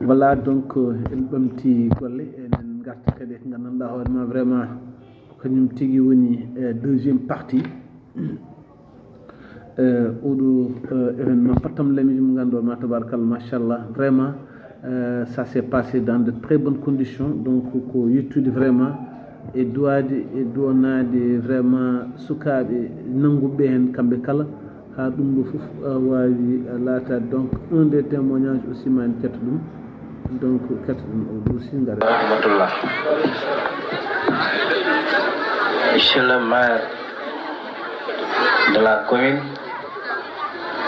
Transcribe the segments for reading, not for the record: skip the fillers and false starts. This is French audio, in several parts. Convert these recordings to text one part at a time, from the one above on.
voilà donc en ɓamti golle enen garti kadi ko gandanɗa hoorema vraiment kañum tigui woni deuxiéme partie oɗo événement pattam lamiji mo ganduɗa ma tabarakallah machallah vraiment ça s'est passé dans de très bonnes conditions donc ko yettude vraiment e duwade e duwonade vraiment sukaɓe nanguɓe hen kamɓe kala ha ɗum ɗo foof wawi laatade donc un des témoignages aussi ma en ketta ɗum donc ketta ɗum aussi gara rahmatullah. Monsieur le maire de la commune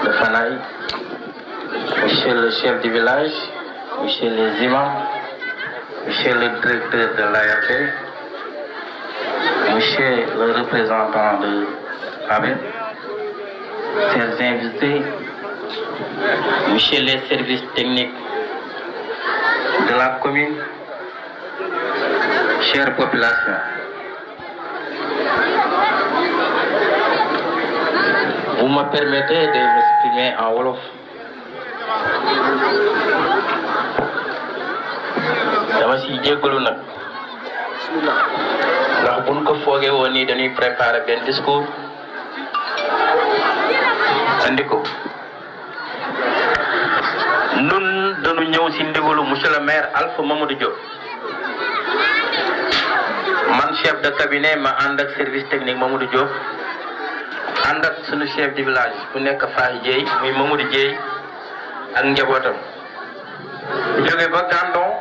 de Fanaye, monsieur le chef du village, monsieur les imams, monsieur le directeur de l'ARP, monsieur le représentant de ABEN, chers invités, monsieur les services techniques de la commune, chère population. Vous me permettez de m'exprimer en wolof. dama si jéggalu nag ndax buñ ko foogee woon nii dañuy préparer benn discours andi ko nun dañu ñëw si ndigalu monsieur le maire Alpha Mamadou Diop man chef de cabinet ma ànd ak service technique Mamadou Diop ànd ak sunu chef de village bu nekk Faye Dieye muy Mamadou Dieye ak njabootam jóge ba Gandon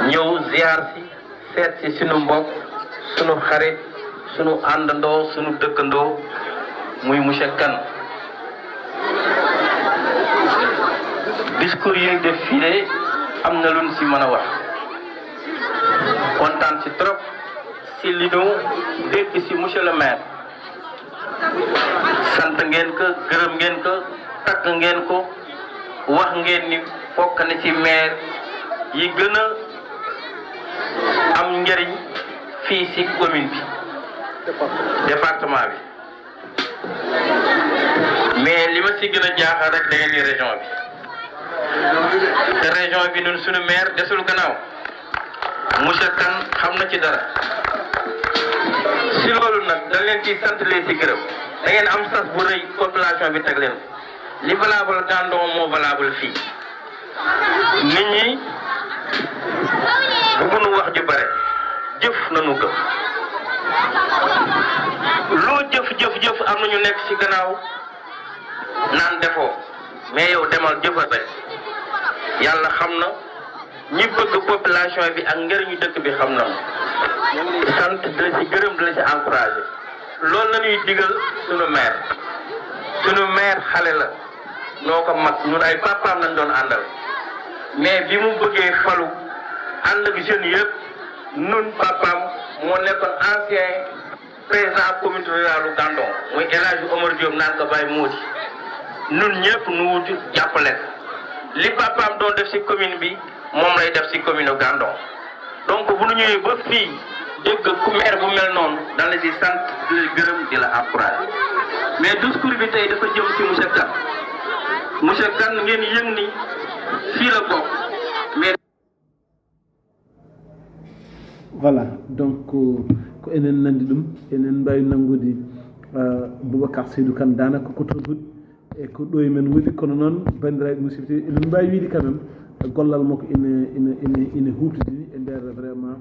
ñëw ziar si seet si sunu mbokk sunu xarit sunu àndandoo sunu dëkkandoo muy monsieur Kane discours yi def fii de am na luñ si mën a wax kontaan si trop si li ñu dégg si monsieur le maire sant ngeen ko gërëm ngeen ko tagg ngeen ko wax ngeen ni bokk na ci maire yi gën a am njëriñ fii si commune bi département bi mais li ma si gën a jaaxal rek da ngeen di région bi te région bi ñun suñu maire desul gannaaw monsieur Kane xam na ci dara si loolu nag dañ leen ciy sant leen si gërëm da ngeen am sas bu rëy population bi teg leen li valable Gandon moo valable fii nit ñi bëgguñu wax ju bare jëf nañu gëm loo jëf am na ñu nekk ci gannaaw naan defoo mais yow demal jëfal rek yàlla xam na ñi bëgg population bi ak njëriñu dëkk bi xam na sant di la ci gërëm di la ci encouragé loolu la ñuy digal sunu maire xale la noo ko mag ñun ay papaam lañ doon àndal mais bi mu bëggee falu ànd ak jeunes yëpp nun papaam moo nekkoon ancien président communauté rurale Gandon muy El Hadji Omar Diop naan ko Baye Moodi nun ñëpp nu wut jàppale li papaam doon def ci commune bi moom lay def ci commune Gandon donc bu ñu ñëwee ba fii dégg ku maire bu mel noonu dana ci sant di la gërëm di la encouragé mais discours bi tey dafa jëm ci monsieur Kane ngeen yëg ni fii la bokk mais voilà donc ko enen nandi ɗum enen mbawi nangude Boubacar Seydou Kane danaka ko toon huuɗi e ko ɗo e men woni kono noon bandiraɓe musidɓe eɗen mbawi wiide quand même gollal makko ine hutidini e nder vraiment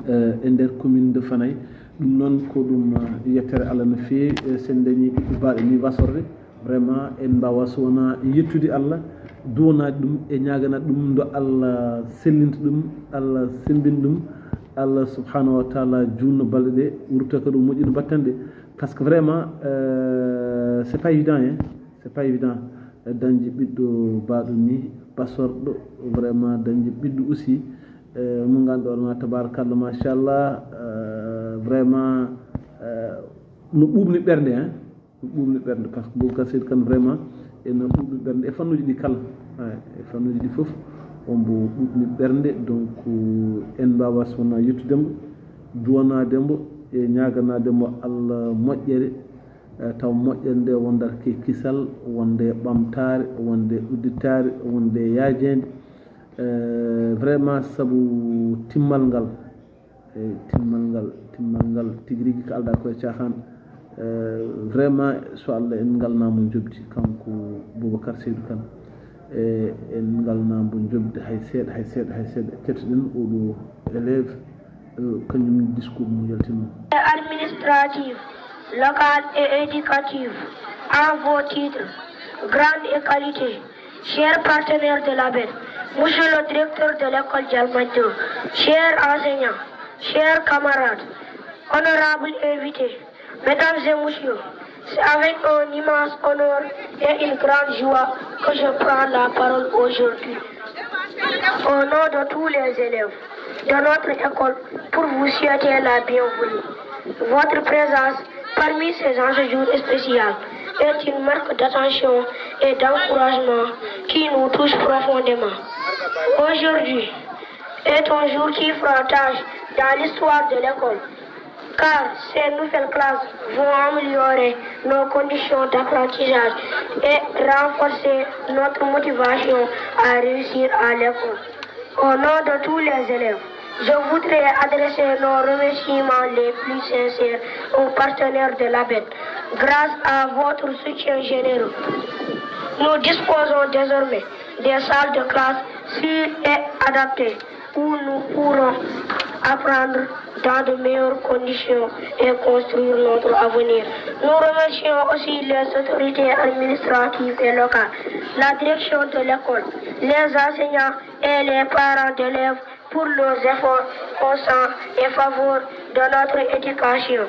e nder commune de Fanaye ɗum noon ko ɗum yettere Allah no fewi sen dañi ɓiɓɓe mbaɗe ni wasorde vraiment en mbawa so wona yettude Allah duwonade ɗum e ñaganade ɗum do Allah sellinta ɗum Allah sembina ɗum Allah subhanahu wa taala junno balɗe ɗe wurta ko ɗum moƴƴino battande par ce que vraiment c'est pas évident c'est pas évident dañde ɓiɗɗo baɗum ni basorɗo vraiment dañde ɓiɗɗo aussi mo ganduɗa ma tabarakallah machallah vraiment no ɓuɓni ɓernde no ɓuɓni ɓernde par ce que Boubacar Seydou Kane vraiment eno ɓuɓni ɓernde e fannuji ɗi kala e fannuji ɗi foof ombo ɓuɓni ɓernde donc en mbawa sowona yettudembo duwanadembo e ñaganadembo Allah moƴƴere taw moƴƴere nde wondata ke kisal wonde ɓamtare wonde udditare wonde yaajede vraiment saabu timmal ngal timmal ngal tigui rigui ko alda koye cahan vraiment so Allah en galnamo jobdi kanko Boubacar Seydou Kane en galnamo jobdi hay seeɗa kettoɗen oɗo élève kañum discours mo yaltino administrative locale et éducative en vos titres grande et qualité chers partenaires de la BED, monsieur le directeur de l'école Dialmadjo, chers enseignants, chers camarades, honorables invités, mesdames et messieurs, c'est avec un immense honneur et une grande joie que je prends la parole aujourd'hui. Au nom de tous les élèves de notre école, pour vous souhaiter la bienvenue. Votre présence parmi ces enjeux spéciaux est une marque d'attention et d'encouragement qui nous touche profondément. Aujourd'hui est un jour qui fera tâche dans l'histoire de l'école, car ces nouvelles classes vont améliorer nos conditions d'apprentissage et renforcer notre motivation à réussir à l'école. Au nom de tous les élèves, je voudrais adresser nos remerciements les plus sincères aux partenaires de la BED. Grâce à votre soutien généreux, nous disposons désormais des salles de classe sûres et adaptées où nous pourrons apprendre dans de meilleures conditions et construire notre avenir. Nous remercions aussi les autorités administratives et locales, la direction de l'école, les enseignants et les parents d'élèves pour leurs efforts constants et faveur de notre éducation.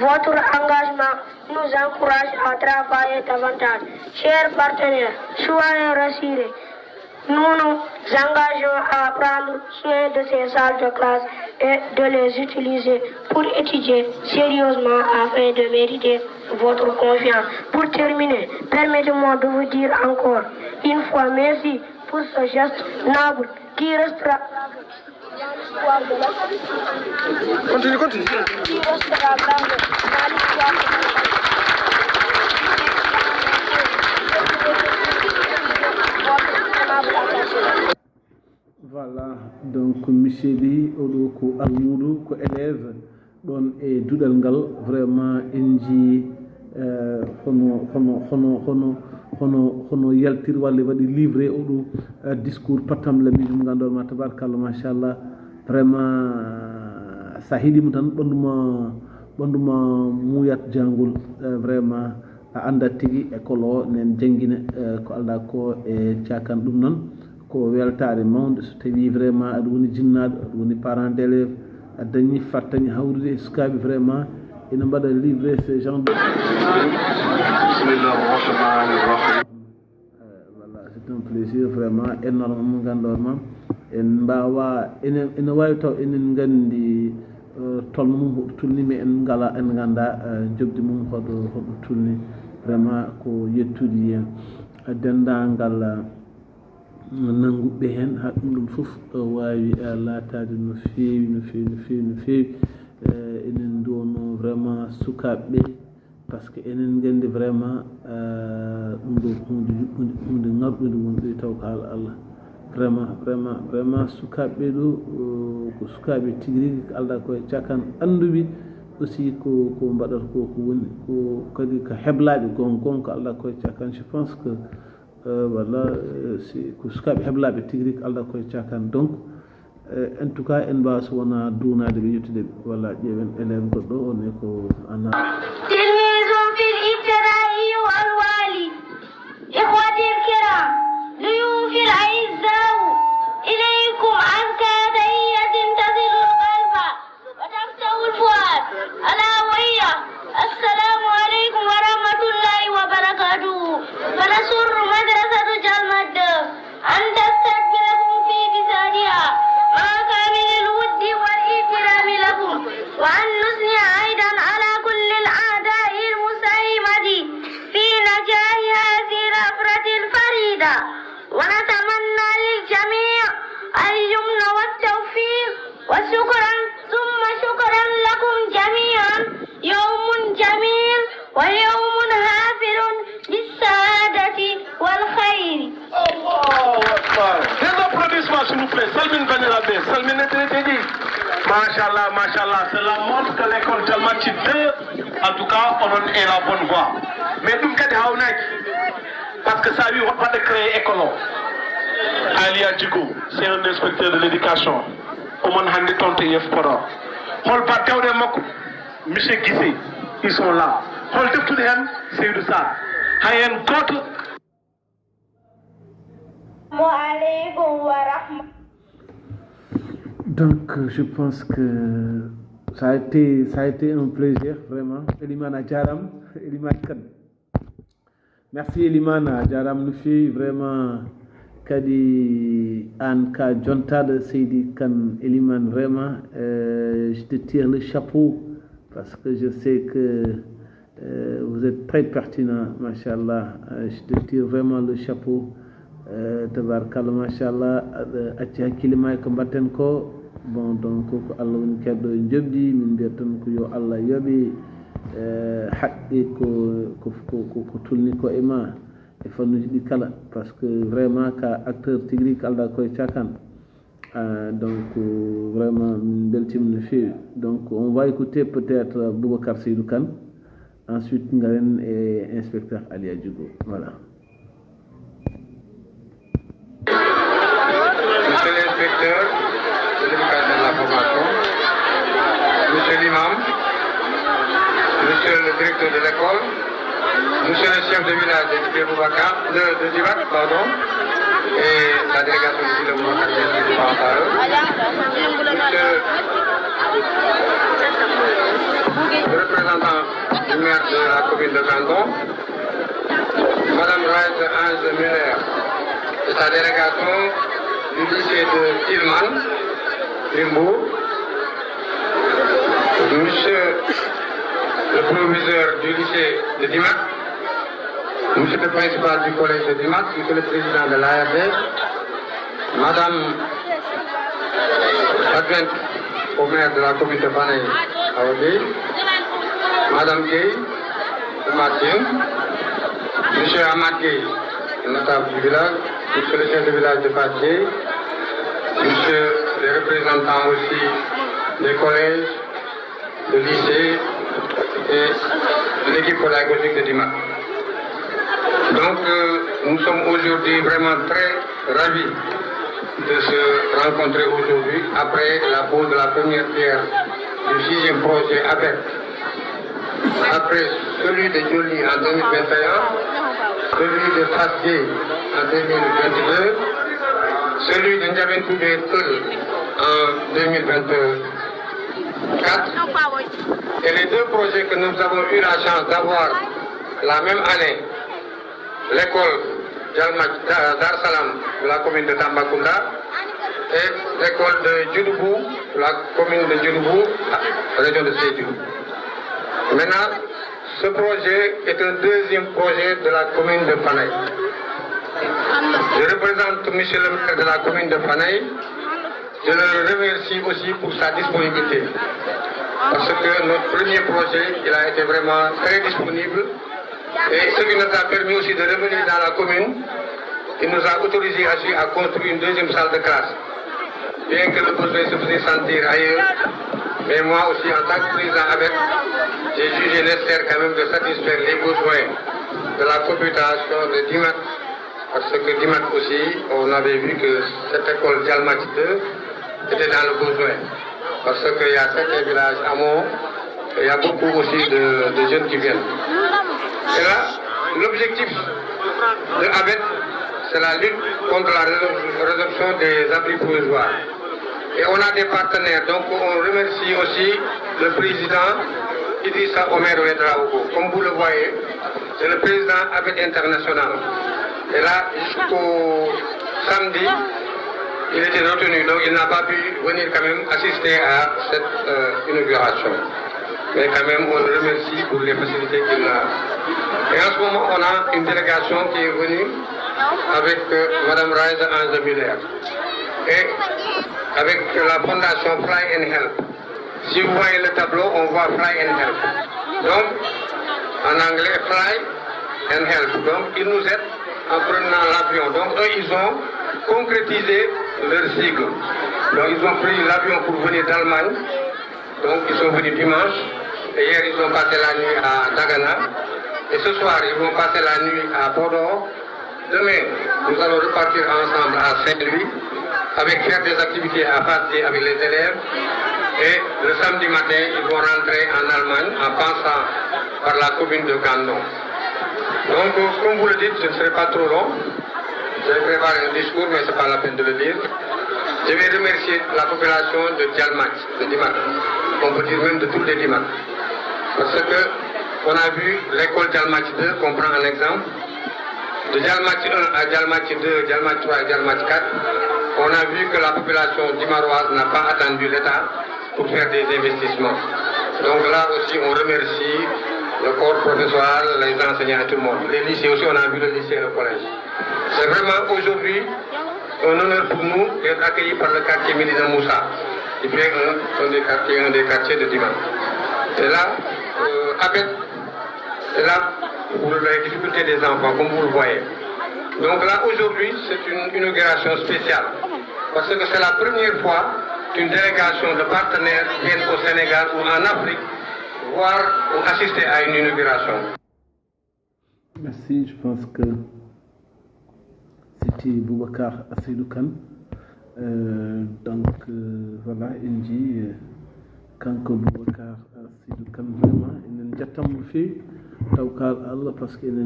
Votre engagement nous encourage à travailler davantage. Chers partenaires, soyez rassurés. Nous nous engageons à prendre soin de ces salles de classe et de les utiliser pour étudier sérieusement afin de mériter votre confiance. Pour terminer, permettez-moi de vous dire encore une fois merci pour ce geste noble qui restera dans l'histoire de la Continue. Qui restera dans l'histoire de la voilà donc monsieur Ly oɗo ko almudo ko élève ɗon e duɗal ngal vraiment en jii hono yaltir walle waɗi livré oɗo discours pattam lamidi ɗum ganduɗa ma tabarakallah machallah vraiment sa heeɗima tan ɓanduma muyat jangol vraiment a andat tigui école o nen jangguina ko alda ko e cakan ɗum noon ko weltare mawde so tawi vraiment aɗa woni jinnaɗo aɗa woni parent d' élève a dañi fattañi hawrude e sukaɓe vraiment ina mbaɗa livré ce genre de voilà c'est un plaisir vraiment énorme mo gandorma en mbawa ene wawi taw enen gandi tolno mum hoɗo tulni mais en ngala en ganda jobdi mum hoɗo tulni vraiment ko yettude hen dendagal nanguɓe hen ha ɗum foof wawi latade no fewi enen duwono vraiment sukaɓeɓe par ce que enen gandi vraiment ɗum ɗo hunde ngarɗude wonɗo taw ko haala Allah vraiment sukaɓeɓe ɗo ko sukaɓe tigui rigui ko alda koye cakan anduɓe aussi ko mbaɗata ko woni ko kadi ko heblaɓe gonga ko alda koye cakan je pense que voilà ko sukaɓe heblaɓe tigui rigui ko alda koye cakan donc en tout cas en mbawa so wona dunade ɓe yettude ɓe walla ƴeewen élève goɗɗo on e ko ana تلميذ في الابتدائي والوالي إخوتي الكرام ضيوف الأعزاء إليكم أزكى تحية تصل القلب وتفتح الفؤاد ألا وهي السلام عليكم ورحمة الله وبركاته فنسر مدرسة جلمد أن تستقبلكم في بسادها مع كامل الود والإكرام لكم وأن نثني أيضا على كل الأعداء المساهمة في نجاح هذه الأفراد الفريدة ونتمنى للجميع اليمن والتوفيق وشكرا ثم شكرا لكم جميعا يوم جميل ويوم s'il vous plaît. Salmin Banelabe, Salmin Eteletedi. Machallah, cela montre que l'école Jalmati 2, en tout cas, on est la bonne voie. Mais nous, parce que ça a eu pas de créer école. Alia Djigo, c'est un inspecteur de l'éducation. On m'a dit tonté yef poro. Hol pa tewde mok monsieur Guissé, ils sont là. Hol def tout hen, c'est de ça. Hayen goto. Wa alaykum wa rahmatullahi. Donc, je pense que ça a été un plaisir, vraiment. Elimana Djaram, Eliman Kan. Merci Elimana Djaram, nous fait vraiment Kadi Anka Jontad Seydi Kan Eliman, vraiment. Je te tire le chapeau parce que je sais que vous êtes très pertinent, machallah. Je te tire vraiment le chapeau. Tabarkalla machallah acci hakkille ko mbatten ko bon donc ko Allah woni keddo jobdi min mbiyat tan ko yo Allah yoɓi haqqi ko tulni ko e ma e fannuji ɗi kala par ce que vraiment ka acteur tigui kalda koye cakan donc vraiment min beltima no fewi donc on va écouter peut-être Boubacar Seydou Kane ensuite garen e inspecteur Alia Djigo. Voilà. Monsieur l'inspecteur de l'éducation et de la formation, monsieur l'imam, monsieur le directeur de l'école, monsieur le chef de village de Boubacar, de Divac, pardon, et la délégation ici de Boubacar, monsieur le représentant du maire de la commune de Gandon, madame Raïs Ange Muller et sa délégation du lycée de Tilman, Rimbourg, monsieur le proviseur du lycée de Dimac, monsieur le principal du collège de Dimac, monsieur le président de l'ARD, madame adjointe au maire de la commune de Fanay, Aoudi, madame Gueye, Mathieu, monsieur Ahmad Gueye, notable du village, monsieur le chef de village de Fatier, monsieur les représentants aussi des collèges, de lycées et de l'équipe pédagogique de Dimac. Donc nous sommes aujourd'hui vraiment très ravis de se rencontrer aujourd'hui après la pose de la première pierre du 6e projet ABEC. Après celui de Jolie en 2021, celui de Fatier en 2022, celui de Ndiabentoude en 2024, et les deux projets que nous avons eu la chance d'avoir la même année, l'école Dar Salam de la commune de Tambacounda et l'école de Djoudoubou, la commune de Djoudoubou, région de Sédhiou. Maintenant, ce projet est un deuxième projet de la commune de Fanaï. Je représente monsieur le maire de la commune de Fanaï. Je le remercie aussi pour sa disponibilité. Parce que notre premier projet, il a été vraiment très disponible. Et ce qui nous a permis aussi de revenir dans la commune, il nous a autorisé aussi à construire une deuxième salle de classe. Bien que le besoin se faisait sentir ailleurs, mais moi aussi en tant que président avec, j'ai jugé nécessaire quand même de satisfaire les besoins de la population de Dimac. Parce que Dimac aussi, on avait vu que cette école Djalmati 2 était dans le besoin. Parce qu'il y a certains villages à Mont, et il y a beaucoup aussi de jeunes qui viennent. Et là, l'objectif de ABET, c'est la lutte contre la résorption des abris provisoires. Et on a des partenaires, donc on remercie aussi le président Idrissa Omer Ouedraogo. Comme vous le voyez, c'est le président ABET International. Et là, jusqu'au samedi, il était retenu, donc il n'a pas pu venir quand même assister à cette inauguration. Mais quand même, on le remercie pour les facilités qu'il a. Et en ce moment, on a une délégation qui est venue avec Mme Raïs Ange Muller et avec la fondation Fly and Help. Si vous voyez le tableau, on voit Fly and Help. Donc, en anglais, Fly and Help. Donc, ils nous aident en prenant l'avion. Donc, eux, ils ont concrétisé leur cycle. Donc ils ont pris l'avion pour venir d'Allemagne. Donc ils sont venus dimanche. Et hier ils ont passé la nuit à Dagana. Et ce soir ils vont passer la nuit à Bordeaux. Demain nous allons repartir ensemble à Saint-Louis avec faire des activités à Fatih avec les élèves. Et le samedi matin ils vont rentrer en Allemagne en passant par la commune de Gandon. Donc comme vous le dites, je ne serai pas trop long. J'ai préparé un discours, mais ce n'est pas la peine de le lire. Je vais remercier la population de Djalmat, de Dimak. On peut dire même de tous les Dimak. Parce que on a vu l'école Djalmat 2, qu'on prend un exemple. De Djalmat 1 à Djalmat 2, Djalmat 3 et Djalmat 4, on a vu que la population dimaroise n'a pas attendu l'État pour faire des investissements. Donc là aussi, on remercie le corps professoral, les enseignants et tout le monde. Les lycées aussi, on a vu le lycée et le collège. C'est vraiment aujourd'hui un honneur pour nous d'être accueillis par le quartier Médina Moussa, qui fait un des quartiers de Diman. Et là, c'est là pour les difficultés des enfants, comme vous le voyez. Donc là, aujourd'hui, c'est une inauguration spéciale, parce que c'est la première fois qu'une délégation de partenaires vient au Sénégal ou en Afrique voir ou assister à une inauguration. Merci, je pense que c'était Boubacar Seydou Kane. Voilà, Inji, Kanko Boubacar Seydou Kane, vraiment, il y a un fait, Allah, parce qu'il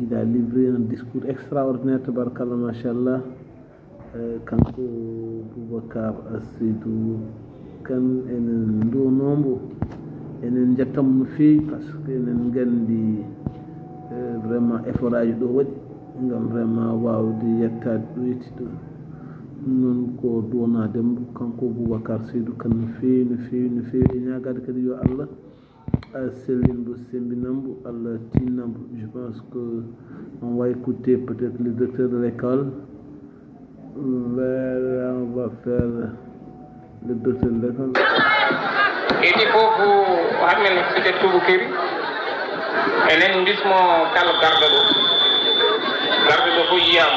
il a livré un discours extraordinaire, Tabarakallah, Mashallah. Kanko Boubacar Seydou Kane, il y a un nombre. enen jettam no feewi par ce que enen nganndi vraiment effort aji ɗo waɗi ngam vraiment waawde yettade ɗo yetti ɗo noon ko duwona dembo kanko Boubacar Seydou Kane no feewi no feewi no feewi e ñaagade kadi yo Allah sellinbo sembinambo Allah tinnambo. Je pense que on va écouter peut-être le directeur de l'école. On va faire le directeur de l'école. Idi fofu hamen sike tubu kiri enen bismo kala garda do ko yiyam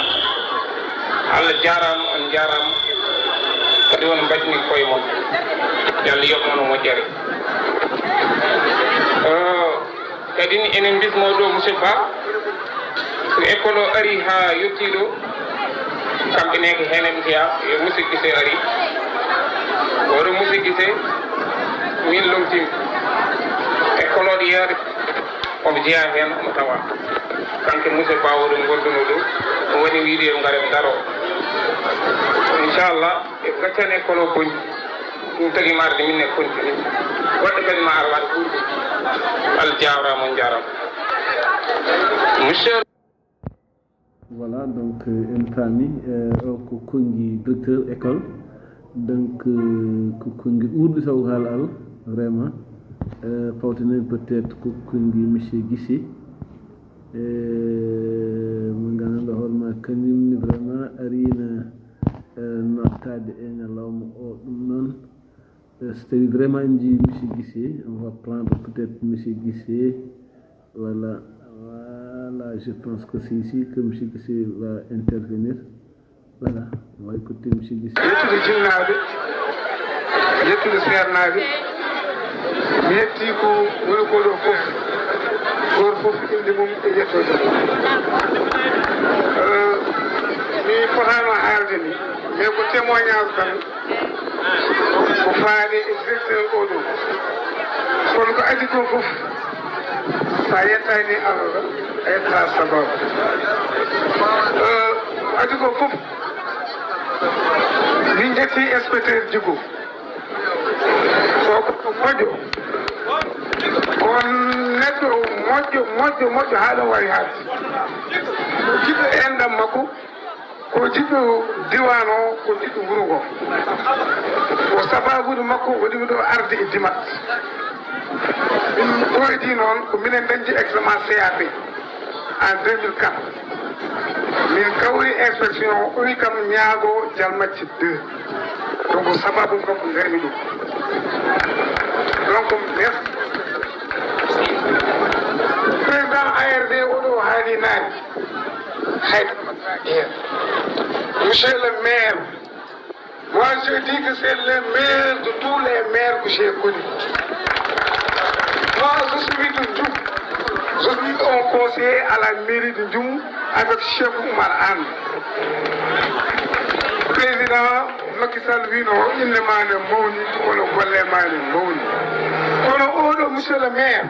Allah jaram on jaram kadi won mbajni koye mon yalla yokmono mo jari kadi enen bismo do monsieur Ba so école o ari ha yettiɗo kamɓe neke henen fiya yo musique gise ari oɗo musique gise min lomtim école o ɗo yeere omo jeeya heen omo tawa kanke monsieur Ba oɗo gonduno ɗo o woni wiide yo ngare daro inchallah e gaccani école o boñi ɗum tagi marde min e continue woɗɗo kadi ma ar waɗa ɓurɗi Allah jawrama on jarama monsieur. Voilà, donc une famille ko kongi directeur école donc ko kongi ɓurɗi taw haala Allah vraiment pawtenen peut-être ko kongi monsieur Guissé mo ganduɗa hoorema kañumni vraiment arina nottade e ñalawma o ɗum noon so tawi vraiment en jii monsieur Guissé on va prendre peut-être monsieur Guissé voilà. Voilà, je pense que c'est ici que M. Guissé va intervenir. Voilà, on va écouter M. Guissé. Yettude jinnaɓe yettude seernaɓe mi yetti ko woni ko ɗo fof goto fof inde mum e yettode mi fotano haalde ni mais ko témoignage tan ko faade e directeur oɗo kono ko adi ko fof sa yettani Allah a yetta sababu adi ko fof min jetti inspecteur Djigo ko moƴƴo kon neɗɗo moƴƴo haɗo wawi haalde ko jiɗɗo endam makko ko jiɗɗo diwan o ko jiɗɗo wuro ngo ko sababude makko waɗimi ɗo arde e Dimat min ɓoydi noon ko minen dañji examen CAP en 2004 min kawri inspection o ɓoyi kam ñaago Jalmacci 2 donc sababu kam ko garmi ɗum donc merci président ARD oɗo haali naani Monsieur le maire, moi je dis que c'est le maire de tous les maires que j'ai connus. Moi je suis de Djoum. Je suis un conseiller à la mairie de Djoum avec Chef Oumar Anne. Président Macky Sall wino innemane mawni kono gollemane mawni. Kono oɗo monsieur le maire,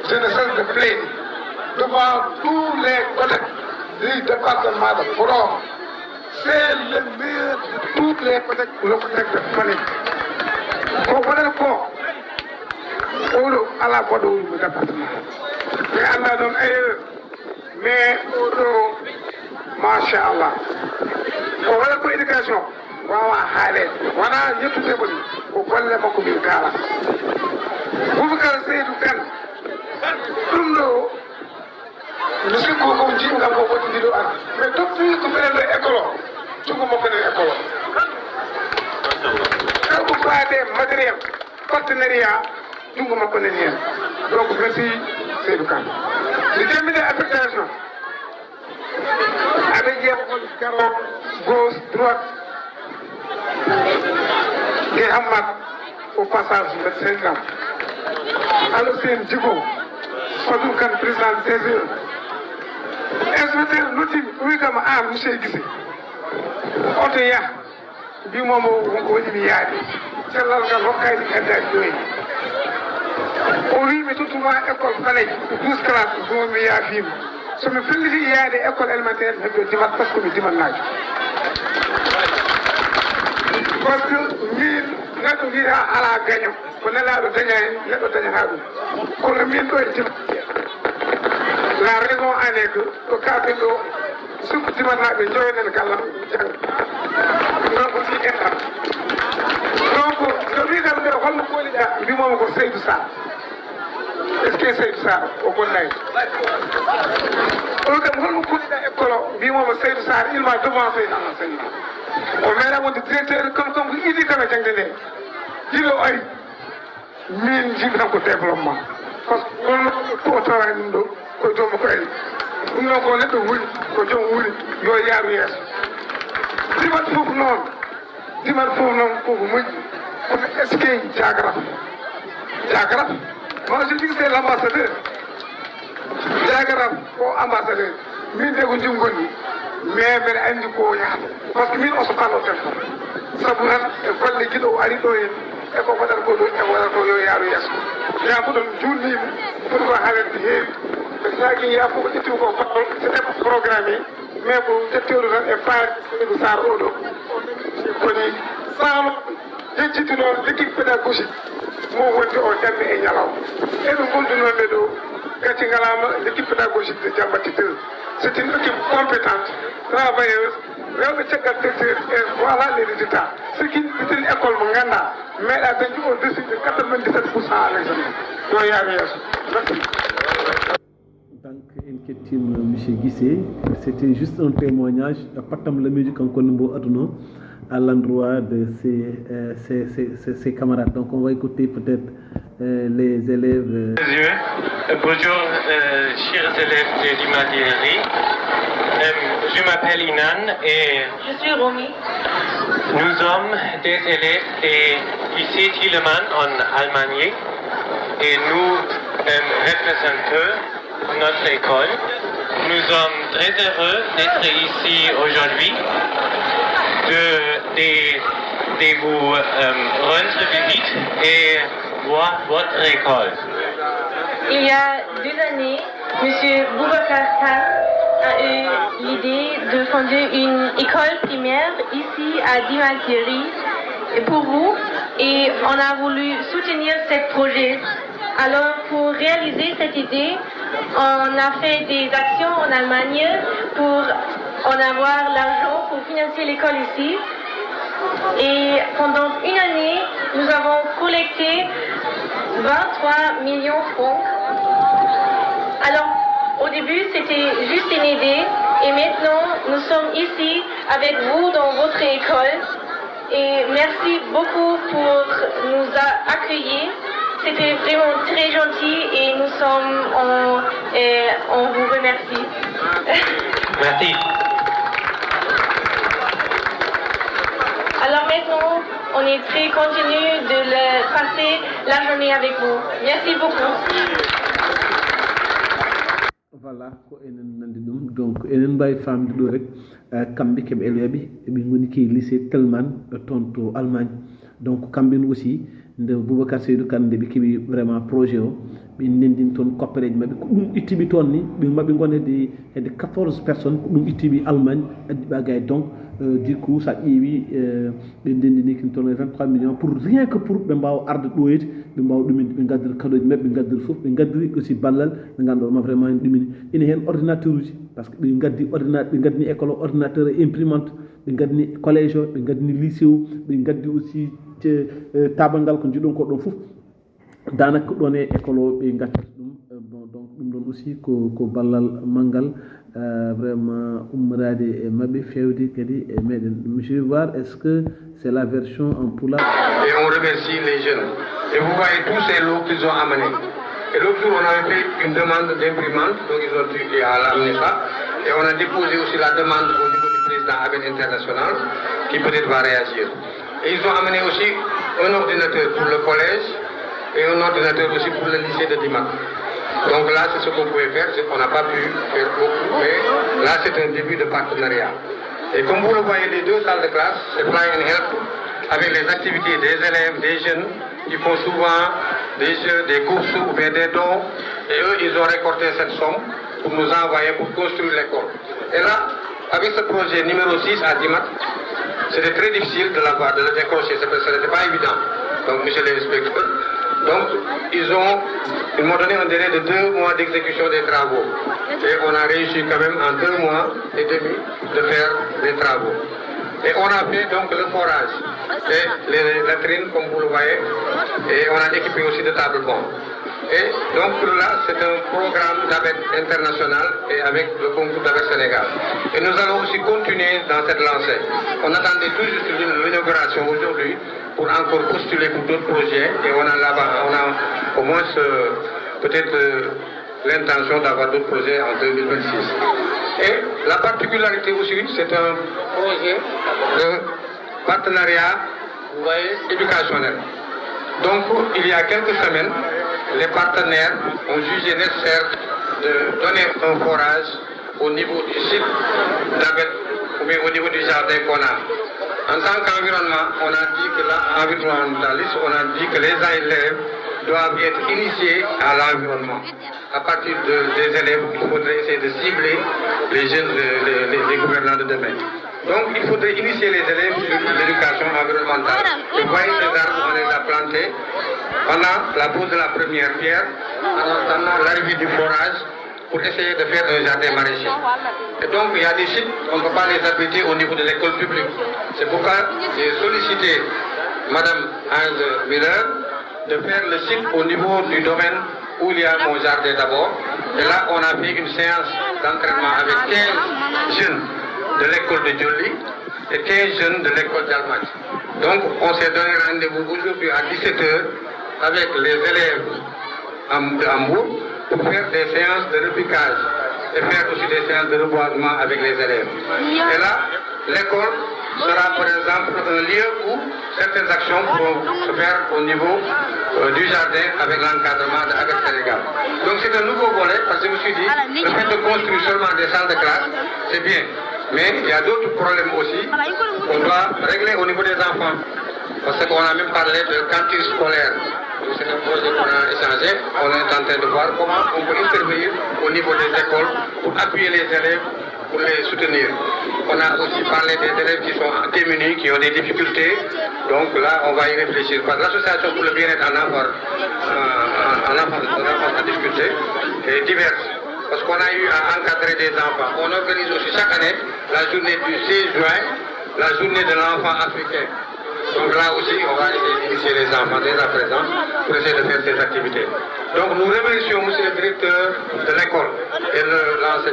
je ne cesse de plaider devant tous les collègues du département de Podor. C'est le meilleur de toutes les collègues de Fatick. Ko waɗata ko oɗo ala goɗɗo woni mo département. Mi anda ɗon ailleurs mais oɗo machallah ko waɗata ko éducation wawa haalede wona yettude ko ni ko golle makko min kaala. Boubacar Seydou Kane ɗum ɗo mi sikku ko jiɗgam ko woɗɗi ɗo ar mais depuis ko mbiɗen ɗo école o cugo makko nen école o koko faade matériel partenariat jungo makko nen hen. Donc merci Seydou Kane. Mi jemmide affectation aɓe ƴeewol garo gauche droite ge Hammat au passage médecin gam alors sen Djigo Fadou Kane président CGE inspecteur Lotimi wiytama an monsieur Guissé oto yah mbimomo wonko waɗi mi yaade cellal ngal hokkani heddaji joyi o wimi tottuma école Fanayi 12 classe ɗum mi yaafima somi felliti yaade école élémentaire mi heɓɓo dimat par ce que mi dimannajo par ce que min neɗɗo wiita ala gaño ko nelaɗo daña hen neɗɗo dañata ɗum kono min ɗo e dimat. La raison en est que ɗo kaɓe ɗo surtout dimannaɓe joynen gallam jang donc si enɗam donc so wigal ɓe holno kooliɗa mbimomo ko Seydou Sarr. Est ce que Seydou Sarr o gonnayi on kam holno kooliɗa école o mbimomo Seydou Sarr il m'a devancé dans l'enseignement o meeɗa wonde directeur comme ko idi kam e jangde nde jiɗo ari min jiɗi tan ko développement par ce que holno to tawani ɗum ɗo koye domo ko ari ɗum noon ko neɗɗo wuri ko joom wuri yo yaaru yeeso dimat fof noon koko moƴƴi kono est ce que jagaraf moi je dis que c'est l'ambassadeur jagaraf ko ambassadeur min de ko jumgonni mais mbeɗa andi ko yahata par ce que min oso kalo téléphone saabu tan e golle guiɗo o ari ɗo hen eko waɗata ko ɗo eko waɗata ko yo yaaru yeeso ya ko ɗon juulnima foti ko haalede heewi ɓe saaki ya fof ko ƴetti ko fatol c'était programmé mais ko ƴetteɗo tan e faari Seydou Sarr oɗo koni sahlo jejjiti noon l' équipe pédagogique mo wonde o jande e ñalaw eɓe gondunoɓe ɗo gacci ngalama l' équipe pédagogique de Diambaty 2 c'est une équipe compétente travailleuse rewɓe caggal secteur et voilà les résultats ce qui c'est une école mo ganda meeɗa dañi au dessus de 97% à l'examen yo yaaru yeeso merci. Donc en kettima monsieur Guissé, c'était juste un témoignage pattam lamiji kankone mbo aduna à l'endroit de ses camarades. Donc on va écouter peut-être les élèves. Bonjour chers élèves de l'Imadieri. Je m'appelle Inan et Je suis Romy. nous sommes des élèves du lycée Thielemann en Allemagne et nous représentons notre école. Nous sommes très heureux d'être ici aujourd'hui, de vous rendre visite et voir votre école. Il y a 2 années, M. Boubacar Kane a eu l'idée de fonder une école primaire ici à Dimatiri pour vous et on a voulu soutenir ce projet. Alors pour réaliser cette idée, on a fait des actions en Allemagne pour en avoir l'argent pour financer l'école ici. Et pendant 1 année, nous avons collecté 23 millions de francs. Alors, au début, c'était juste une idée. Et maintenant, nous sommes ici avec vous dans votre école. Et merci beaucoup pour nous accueillir. C'était vraiment très gentil et on vous remercie. Merci. Alors maintenant, on est très content de passer la journée avec vous. Merci beaucoup. Voilà ko enen nandi ɗum donc enen mbawi famde ɗo rek kamɓe keɓe élève ɓe goni ke lycée Telman toon to Allemagne donc kamɓen aussi nde Boubacar Seydou Kane nde ɓe keeɓi vraiment projet o ɓe nendin toon koppereji mabɓe ko ɗum ittiɓe toon ni ɓe mabɓe gon hedde 14 personnes ko ɗum ittiɓe Allemagne addi ɓagay donc du coup sa ƴeewi ɓe ndendini kin toon 23 millions pour rien que pour ɓe mbawa arde ɗoyde ɓe mbawa ɗuminde ɓe gaddira kaɗoji mabɓe ɓe gaddira foof ɓe gaddiri aussi ballal ɓe ganduɗa vraiment en ɗumini ina hen ordinateur uji par ce que ɓe gaddi ordinateur ɓe gaddini école o ordinateur et imprimante ɓe gaddini collège o ɓe gaddini lycée o ɓe gaddi aussi tabal ngal ko jiɗon ko ɗon foof danaka ɗon e école o ɓe gaccata ɗum bon donc ɗum ɗon aussi ko ballal manggal vraiment ummorade e mabɓe fewde kadi e meɗen monsieur Var est ce que c'est la version en pulaar. Et on remercie les jeunes et vous voyez tous ces lots qu'ils ont amenés. Et l'autre jour on avait fait une demande d'imprimante, donc ils ont dû amener ça, et on a déposé aussi la demande au niveau du président Abed International qui peut-être va réagir. Et ils ont amené aussi un ordinateur pour le collège et un ordinateur aussi pour le lycée de Dimak. Donc là, c'est ce qu'on pouvait faire, c'est qu'on n'a pas pu faire beaucoup, mais là, c'est un début de partenariat. Et comme vous le voyez, les deux salles de classe, c'est Fly and Help, avec les activités des élèves, des jeunes, qui font souvent des jeux, des courses ou bien des dons, et eux, ils ont récolté cette somme pour nous envoyer pour construire l'école. Et là, avec ce projet numéro 6 à Dimak, c'était très difficile de l'avoir, de le décrocher, ce n'était pas évident. Donc, monsieur l'inspecteur, donc ils m'ont donné un délai de 2 mois d'exécution des travaux. Et on a réussi quand même en 2 mois et demi de faire les travaux. Et on a fait donc le forage et les latrines comme vous le voyez. Et on a équipé aussi de tables bancs. Et donc là, c'est un programme d'ABET international et avec le concours d'ABET Sénégal. Et nous allons aussi continuer dans cette lancée. On attendait tout juste l'inauguration aujourd'hui pour encore postuler pour d'autres projets. Et on a au moins peut-être l'intention d'avoir d'autres projets en 2026. Et la particularité aussi, c'est un projet de partenariat, vous voyez, éducationnel. Donc, il y a quelques semaines, les partenaires ont jugé nécessaire de donner un forage au niveau du site d'Abed, ou bien au niveau du jardin qu'on a. En tant qu'environnement, on a dit que l'environnementaliste, on a dit que les élèves doivent être initiés à l'environnement. À partir des élèves, il faudrait essayer de cibler les jeunes, les gouvernants de demain. Donc il faudrait initier les élèves sur l'éducation environnementale. Vous voyez ces arbres, on les a plantés pendant la pose de la première pierre, en attendant l'arrivée du forage, pour essayer de faire un jardin maraîcher. Et donc il y a des sites, on ne peut pas les abriter au niveau de l'école publique. C'est pourquoi j'ai sollicité Madame Ange Miller de faire le site au niveau du domaine où il y a mon jardin d'abord. Et là, on a fait une séance d'entraînement avec 15 jeunes de l'école de Djoli et 15 jeunes de l'école d'Almach. Donc, on s'est donné rendez-vous aujourd'hui à 17h avec les élèves de Hambourg pour faire des séances de repiquage et faire aussi des séances de reboisement avec les élèves. Et là, l'école sera par exemple un lieu où certaines actions pourront se faire au niveau du jardin avec l'encadrement de Abed Sénégal. Donc c'est un nouveau volet parce que je me suis dit, le fait de construire seulement des salles de classe, c'est bien. Mais il y a d'autres problèmes aussi qu'on doit régler au niveau des enfants. Parce qu'on a même parlé de cantine scolaire. C'est un projet qu'on a échangé. On est en train de voir comment on peut intervenir au niveau des écoles pour appuyer les élèves, pour les soutenir. On a aussi parlé des élèves qui sont démunis, qui ont des difficultés. Donc là, on va y réfléchir. Parce que l'association pour le bien-être en enfants en difficulté est diverse. Parce qu'on a eu à encadrer des enfants. On organise aussi chaque année la journée du 16 juin, la journée de l'enfant africain. Donc là aussi, on va essayer d'initier les enfants dès à présent pour essayer de faire ces activités. Donc nous remercions M. le directeur de l'école et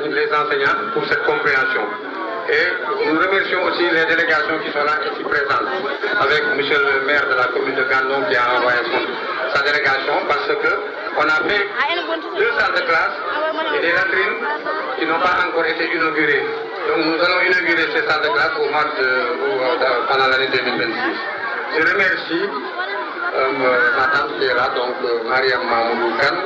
les enseignants pour cette compréhension. Et nous remercions aussi les délégations qui sont là ici présentes, avec M. le maire de la commune de Gandon qui a envoyé sa délégation parce que On a fait 2 salles de classe et des latrines qui n'ont pas encore été inaugurées. Donc nous allons inaugurer ces salles de classe pendant l'année 2026. Je remercie ma tante qui est là, donc Mariam Mamoudou Kane,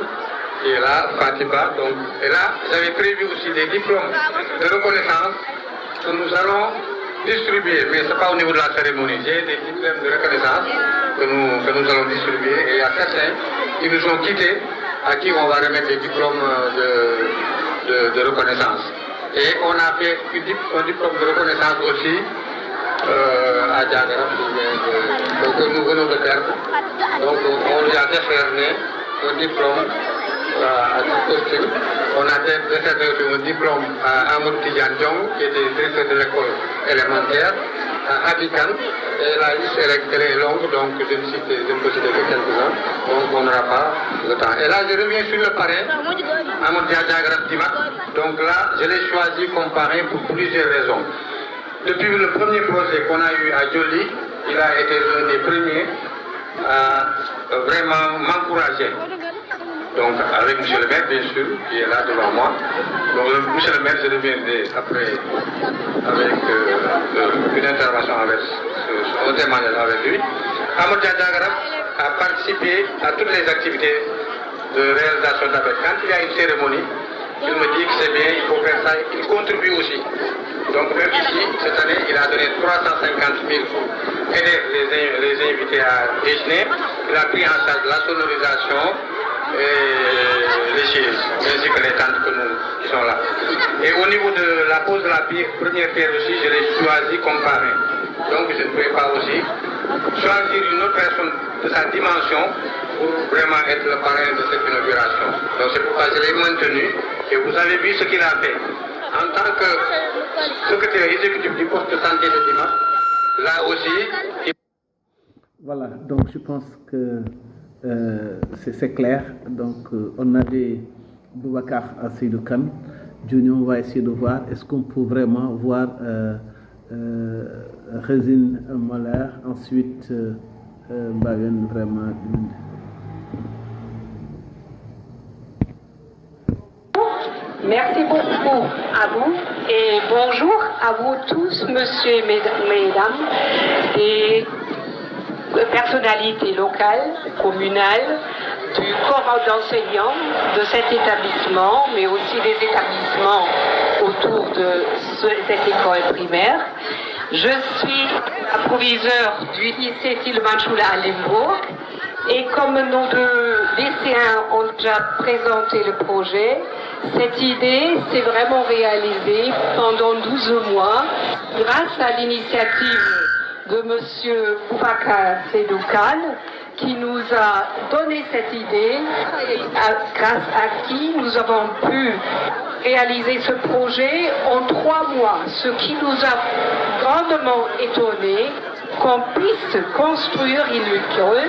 qui est là, Fatiba. Donc, et là, j'avais prévu aussi des diplômes de reconnaissance que nous allons distribuer, mais ce n'est pas au niveau de la cérémonie. J'ai des diplômes de reconnaissance que nous allons distribuer et il y a certains qui nous ont quittés, à qui on va remettre des diplômes de reconnaissance. Et on a fait un diplôme de reconnaissance aussi à Diagara, que nous venons de perdre. Donc on lui a décerné un diplôme à costume. On a décerné un diplôme à Amoud Tidiane Diong, qui était directeur de l'école élémentaire, à Abikan. Et la liste elle est longue, donc je ne peux citer que quelques-uns, donc on n'aura pas le temps. Et là, je reviens sur le parrain, Amoud Diagara Dimak. Donc là, je l'ai choisi comme parrain pour plusieurs raisons. Depuis le premier projet qu'on a eu à Djoli, il a été l'un des premiers à vraiment m'encourager. Donc avec M. le maire, bien sûr, qui est là devant moi. Donc M. le maire, je reviendrai après avec une intervention avec un témoignage avec lui. Amoud Diagara a participé à toutes les activités de réalisation d'appel. Quand il y a une cérémonie, il me dit que c'est bien, il faut faire ça, il contribue aussi. Donc même ici, cette année, il a donné 350 000 pour aider les invités à déjeuner. Il a pris en charge la sonorisation et les chaises, ainsi que les tentes qui sont là. Et au niveau de la pose de la première pierre aussi, je l'ai choisi comme parrain. Donc je ne pouvais pas aussi choisir une autre personne de sa dimension pour vraiment être le parrain de cette inauguration. Donc c'est pourquoi je l'ai maintenu et vous avez vu ce qu'il a fait. En tant que secrétaire exécutif du poste de santé de Dima, là aussi... Voilà, donc je pense que c'est clair. Donc on avait Boubacar Seydou Kane. Junior, on va essayer de voir est-ce qu'on peut vraiment voir Résine Moller, ensuite Bayen vraiment... Merci beaucoup à vous et bonjour à vous tous, messieurs et mesdames, et personnalités locales, communales, du corps d'enseignants de cet établissement, mais aussi des établissements autour de cette école primaire. Je suis la proviseure du lycée Tilman Choula à Limbourg. Et comme nos deux lycéens ont déjà présenté le projet, cette idée s'est vraiment réalisée pendant 12 mois grâce à l'initiative de M. Boubacar Seydou Kane qui nous a donné cette idée, grâce à qui nous avons pu réaliser ce projet en 3 mois, ce qui nous a grandement étonnés qu'on puisse construire une école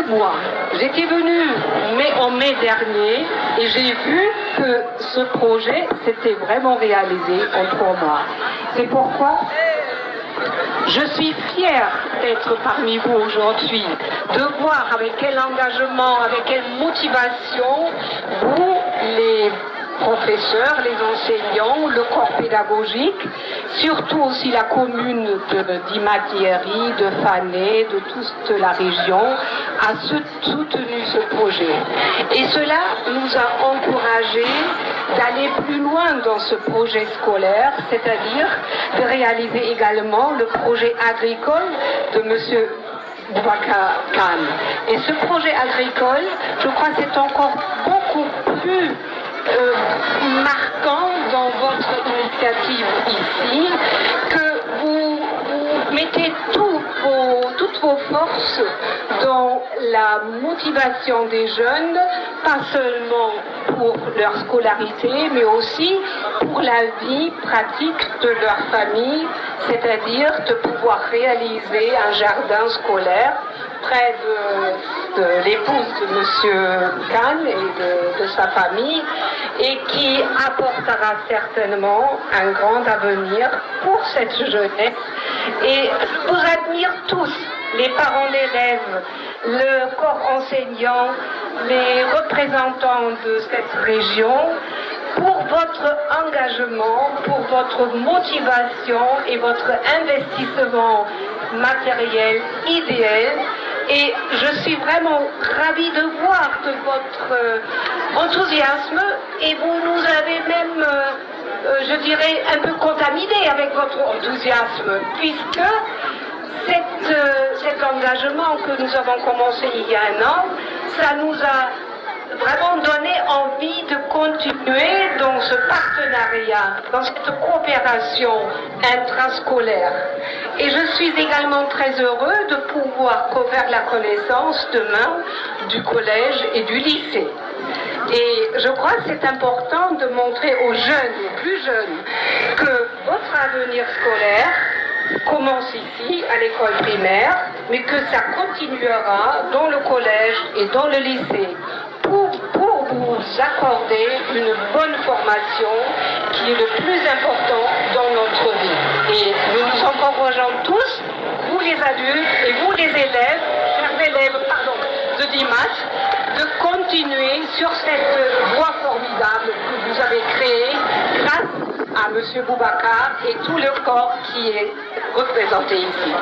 2 mois. J'étais venue en mai dernier et j'ai vu que ce projet s'était vraiment réalisé en 3 mois. C'est pourquoi je suis fière d'être parmi vous aujourd'hui, de voir avec quel engagement, avec quelle motivation vous, les professeurs, les enseignants, le corps pédagogique, surtout aussi la commune de Dimatieri, de Fané, de toute la région, a soutenu ce projet. Et cela nous a encouragés d'aller plus loin dans ce projet scolaire, c'est-à-dire de réaliser également le projet agricole de M. Boubacar Kane. Et ce projet agricole, je crois que c'est encore beaucoup plus marquant dans votre initiative ici, que vous mettez toutes vos forces dans la motivation des jeunes, pas seulement pour leur scolarité, mais aussi pour la vie pratique de leur famille, c'est-à-dire de pouvoir réaliser un jardin scolaire près de l'épouse de M. Kane et de sa famille, et qui apportera certainement un grand avenir pour cette jeunesse. Et je vous admire tous, les parents d'élèves, le corps enseignant, les représentants de cette région, pour votre engagement, pour votre motivation et votre investissement matériel idéal. Et je suis vraiment ravie de voir que votre enthousiasme, et vous nous avez même, je dirais, un peu contaminé avec votre enthousiasme, puisque cet engagement que nous avons commencé il y a un an, ça nous a vraiment donné envie de continuer dans ce partenariat, dans cette coopération intrascolaire. Et je suis également très heureux de pouvoir faire la connaissance demain du collège et du lycée. Et je crois que c'est important de montrer aux jeunes, aux plus jeunes, que votre avenir scolaire commence ici, à l'école primaire, mais que ça continuera dans le collège et dans le lycée pour vous accorder une bonne formation qui est le plus important dans notre vie. Et nous nous encourageons tous, vous les adultes et vous les élèves, chers élèves, de DIMAS, de continuer sur cette voie formidable que vous avez créée grâce à M. Boubacar et tout le corps qui est représenté ici.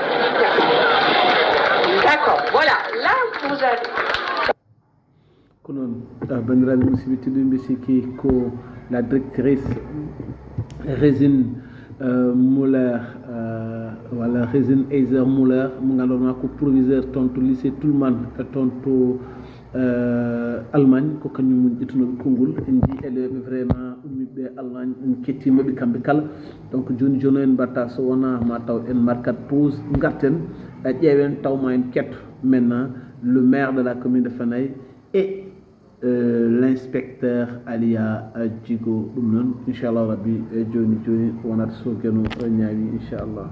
Merci. D'accord, voilà, là vous avez... kono bandiraɓe musidɓe tedduɓe sikki ko la directrice Résine Muller walla Résine Eiser Muller mo ganduɗa ko proviseur toon to lycée Toulman toon to Allemagne ko kañum ƴettunoɓe konngol en jii élève vraiment ummiɓe Allemagne en kettimaɓe kamɓe kala donc joni joni en mbatta so wona ma taw en markat pause garten ƴeewen tawma en ketto maintenant le maire de la commune de Fanaye et l'inspecteur Alia Djigo ɗum noon inchallah rabbi joni joni wonata so keno ñaawi inchallah.